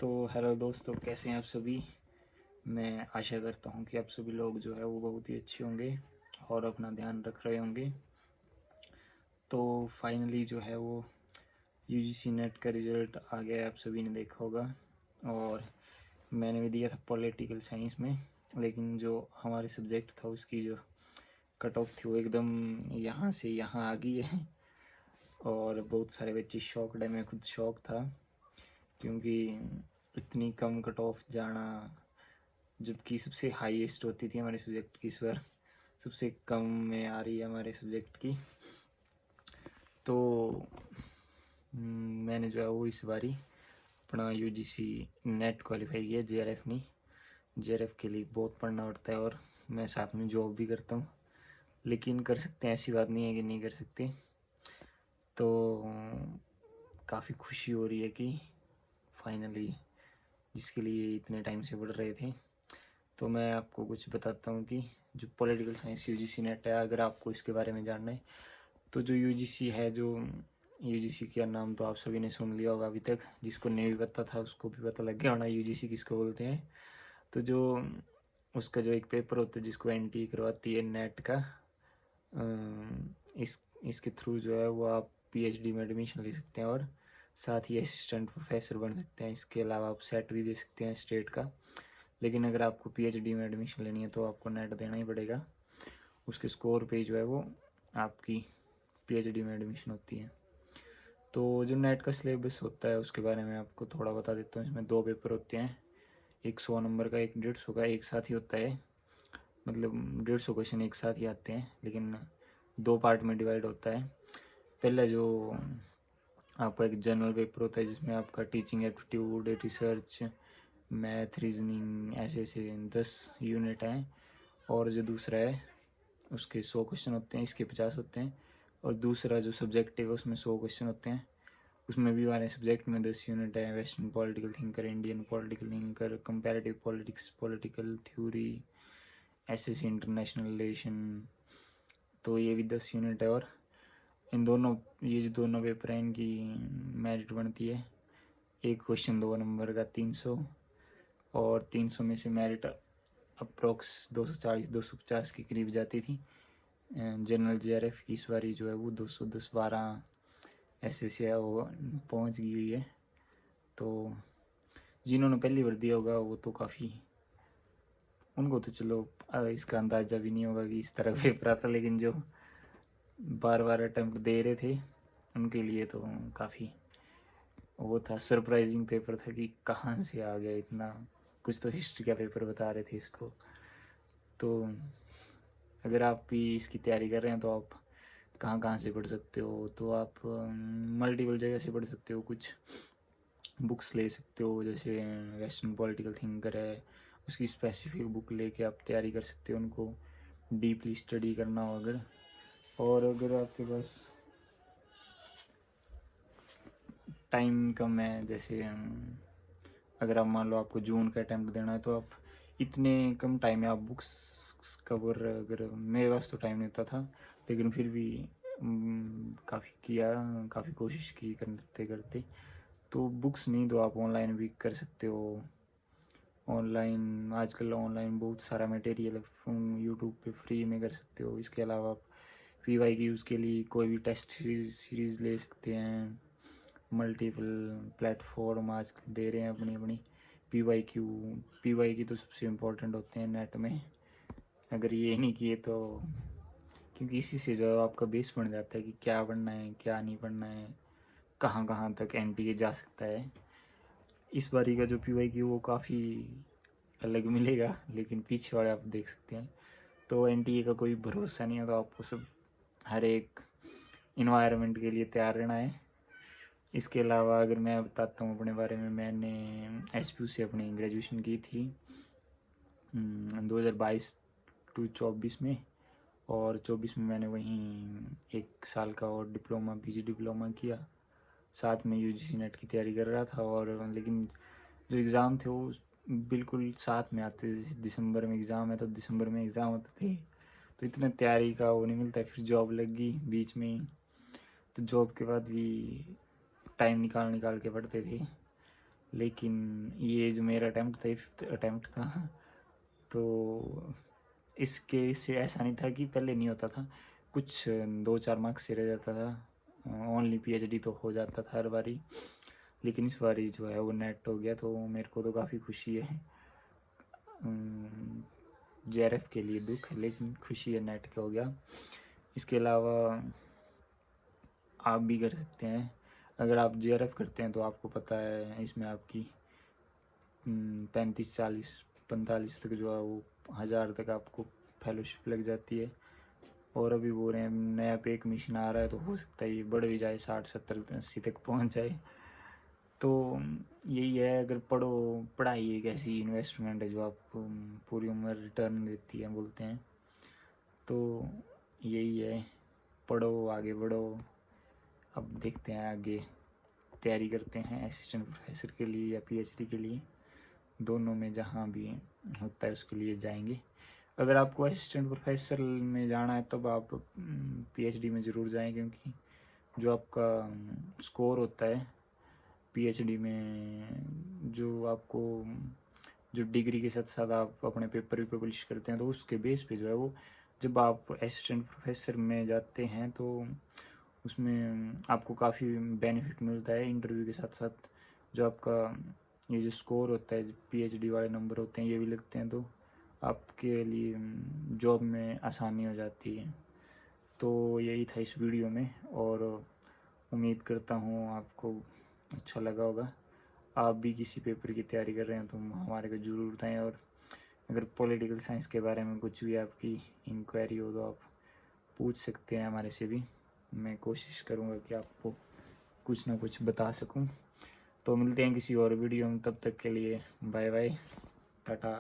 तो हेलो दोस्तों, कैसे हैं आप सभी। मैं आशा करता हूं कि आप सभी लोग जो है वो बहुत ही अच्छे होंगे और अपना ध्यान रख रहे होंगे। तो फाइनली जो है वो यूजीसी नेट का रिज़ल्ट आ गया है, आप सभी ने देखा होगा। और मैंने भी दिया था पॉलिटिकल साइंस में, लेकिन जो हमारे सब्जेक्ट था उसकी जो कट ऑफ थी वो एकदम यहाँ से यहाँ आ गई है। और बहुत सारे बच्चे शॉक्ड है, मैं खुद शॉक था, क्योंकि इतनी कम कट ऑफ जाना, जबकि सबसे हाईएस्ट होती थी हमारे सब्जेक्ट की, इस बार सबसे कम में आ रही है हमारे सब्जेक्ट की। तो मैंने जो है वो इस बारी अपना यूजीसी नेट क्वालिफाई किया, जेआरएफ नहीं। जेआरएफ के लिए बहुत पढ़ना पड़ता है और मैं साथ में जॉब भी करता हूँ, लेकिन कर सकते हैं, ऐसी बात नहीं है कि नहीं कर सकते। तो काफ़ी खुशी हो रही है कि फाइनली, जिसके लिए इतने टाइम से पढ़ रहे थे। तो मैं आपको कुछ बताता हूँ कि जो पॉलिटिकल साइंस यूजीसी नेट है, अगर आपको इसके बारे में जानना है तो जो यूजीसी है, जो यूजीसी का नाम तो आप सभी ने सुन लिया होगा अभी तक, जिसको नहीं भी पता था उसको भी पता लग गया होना यूजीसी किसको बोलते हैं। तो जो उसका जो एक पेपर होता है जिसको एनटीए करवाती है नेट का, इसके थ्रू जो है वो आप पीएचडी में एडमिशन ले सकते हैं और साथ ही असिस्टेंट प्रोफेसर बन सकते हैं। इसके अलावा आप सेट भी दे सकते हैं स्टेट का, लेकिन अगर आपको पीएचडी में एडमिशन लेनी है तो आपको नेट देना ही पड़ेगा। उसके स्कोर पे जो है वो आपकी पीएचडी में एडमिशन होती है। तो जो नेट का सिलेबस होता है उसके बारे में आपको थोड़ा बता देता हूँ। इसमें 2 पेपर होते हैं, एक 100 नंबर का, एक 150 का, एक साथ ही होता है। मतलब 150 क्वेश्चन एक साथ ही आते हैं, लेकिन 2 पार्ट में डिवाइड होता है। पहला जो आपका एक जनरल पेपर होता है जिसमें आपका teaching aptitude, research, math, reasoning, ऐसे 10 यूनिट हैं। और जो दूसरा है उसके 100 क्वेश्चन होते हैं, इसके 50 होते हैं। और दूसरा जो सब्जेक्ट है उसमें 100 क्वेश्चन होते हैं, उसमें भी हमारे सब्जेक्ट में 10 यूनिट है। Western political thinker, Indian political thinker, comparative politics, political theory, SSC international relation. तो ये भी 10 यूनिट है। और इन दोनों, ये जो दोनों पेपर हैं इनकी मेरिट बनती है। एक क्वेश्चन 2 नंबर का 300, और 300 में से मेरिट अप्रोक्स 240-250 के करीब जाती थी। जनरल जेआरएफ की इस बारी जो है वो 210-12 ऐसे से वो पहुँच गई हुई है। तो जिन्होंने पहली बार दिया होगा वो तो काफ़ी, उनको तो चलो इसका अंदाज़ा भी नहीं होगा कि इस तरह पेपर आता, लेकिन जो बार बार अटैम्प्ट दे रहे थे उनके लिए तो काफ़ी वो था, सरप्राइजिंग पेपर था कि कहाँ से आ गया इतना। कुछ तो हिस्ट्री का पेपर बता रहे थे इसको। तो अगर आप भी इसकी तैयारी कर रहे हैं तो आप कहाँ कहाँ से पढ़ सकते हो, तो आप मल्टीपल जगह से पढ़ सकते हो। कुछ बुक्स ले सकते हो, जैसे वेस्टर्न पॉलिटिकल थिंकर है, उसकी स्पेसिफिक बुक लेके आप तैयारी कर सकते हो, उनको डीपली स्टडी करना हो अगर। और अगर आपके पास टाइम कम है, जैसे अगर आप मान लो आपको जून का अटैम्प्ट देना है, तो आप इतने कम टाइम में आप बुक्स कवर, अगर मेरे पास तो टाइम नहीं होता था, लेकिन फिर भी काफ़ी किया, काफ़ी कोशिश की करते करते। तो बुक्स नहीं तो आप ऑनलाइन भी कर सकते हो। ऑनलाइन आजकल ऑनलाइन बहुत सारा मटेरियल यूट्यूब पे फ्री में कर सकते हो। इसके अलावा आप पीवाई की यूज़ के लिए कोई भी टेस्ट सीरीज़ ले सकते हैं। मल्टीपल प्लेटफॉर्म आज दे रहे हैं अपनी अपनी पीवाई की तो सबसे इम्पोर्टेंट होते हैं नेट में। अगर ये नहीं किए तो, क्योंकि इसी से जो आपका बेस बन जाता है कि क्या पढ़ना है क्या नहीं पढ़ना है, कहाँ कहाँ तक एनटीए जा सकता है। इस बारी का जो पीवाई की वो काफ़ी अलग मिलेगा, लेकिन पीछे वाले आप देख सकते हैं। तो एनटीए का कोई भरोसा नहीं है, तो आपको सब हर एक इन्वायरमेंट के लिए तैयार रहना है। इसके अलावा अगर मैं बताता हूँ अपने बारे में, मैंने एचपीयू से अपनी ग्रेजुएशन की थी 2022 टू 24 में। और 24 में मैंने वहीं 1 साल का और डिप्लोमा, पीजी डिप्लोमा किया, साथ में यूजीसी नेट की तैयारी कर रहा था। और लेकिन जो एग्ज़ाम थे वो बिल्कुल साथ में आते थे। दिसंबर में एग्ज़ाम है तो दिसंबर में एग्ज़ाम होते थे, तो इतना तैयारी का वो नहीं मिलता। फिर जॉब लग गई बीच में ही, तो जॉब के बाद भी टाइम निकाल के पढ़ते थे। लेकिन ये जो मेरा अटैम्प्ट था, 5th अटैम्प्ट था, तो इसके इससे ऐसा नहीं था कि पहले नहीं होता था, कुछ 2-4 मार्क्स से रह जाता था, ओनली पीएचडी तो हो जाता था हर बारी। लेकिन इस बारी जो है वो नेट हो गया, तो मेरे को तो काफ़ी खुशी है। जेआरएफ के लिए दुख है, लेकिन खुशी है नेट का हो गया। इसके अलावा आप भी कर सकते हैं। अगर आप जेआरएफ करते हैं तो आपको पता है इसमें आपकी 35, 40, 45 तक जो है वो 1000 तक आपको फेलोशिप लग जाती है। और अभी बोल रहे हैं नया पे कमीशन आ रहा है, तो हो सकता है ये बढ़ भी जाए, 60, 70, 80 तक पहुंच जाए। तो यही है, अगर पढ़ाई एक ऐसी इन्वेस्टमेंट है जो आपको पूरी उम्र रिटर्न देती है बोलते हैं। तो यही है, पढ़ो, आगे बढ़ो। अब देखते हैं आगे, तैयारी करते हैं असिस्टेंट प्रोफेसर के लिए या पीएचडी के लिए, दोनों में जहाँ भी होता है उसके लिए जाएंगे। अगर आपको असिस्टेंट प्रोफेसर में जाना है तब आप पीएचडी में ज़रूर जाएं, क्योंकि जो आपका स्कोर होता है पीएचडी में, जो आपको जो डिग्री के साथ साथ आप अपने पेपर भी पब्लिश करते हैं, तो उसके बेस पे जो है वो, जब आप असिस्टेंट प्रोफेसर में जाते हैं तो उसमें आपको काफ़ी बेनिफिट मिलता है। इंटरव्यू के साथ साथ जो आपका ये जो स्कोर होता है, पीएचडी वाले नंबर होते हैं, ये भी लगते हैं, तो आपके लिए जॉब में आसानी हो जाती है। तो यही था इस वीडियो में, और उम्मीद करता हूँ आपको अच्छा लगा होगा। आप भी किसी पेपर की तैयारी कर रहे हैं तो हमारे को ज़रूर बताएं, और अगर पॉलिटिकल साइंस के बारे में कुछ भी आपकी इंक्वायरी हो तो आप पूछ सकते हैं हमारे से भी। मैं कोशिश करूँगा कि आपको कुछ ना कुछ बता सकूँ। तो मिलते हैं किसी और वीडियो में, तब तक के लिए बाय बाय, टाटा।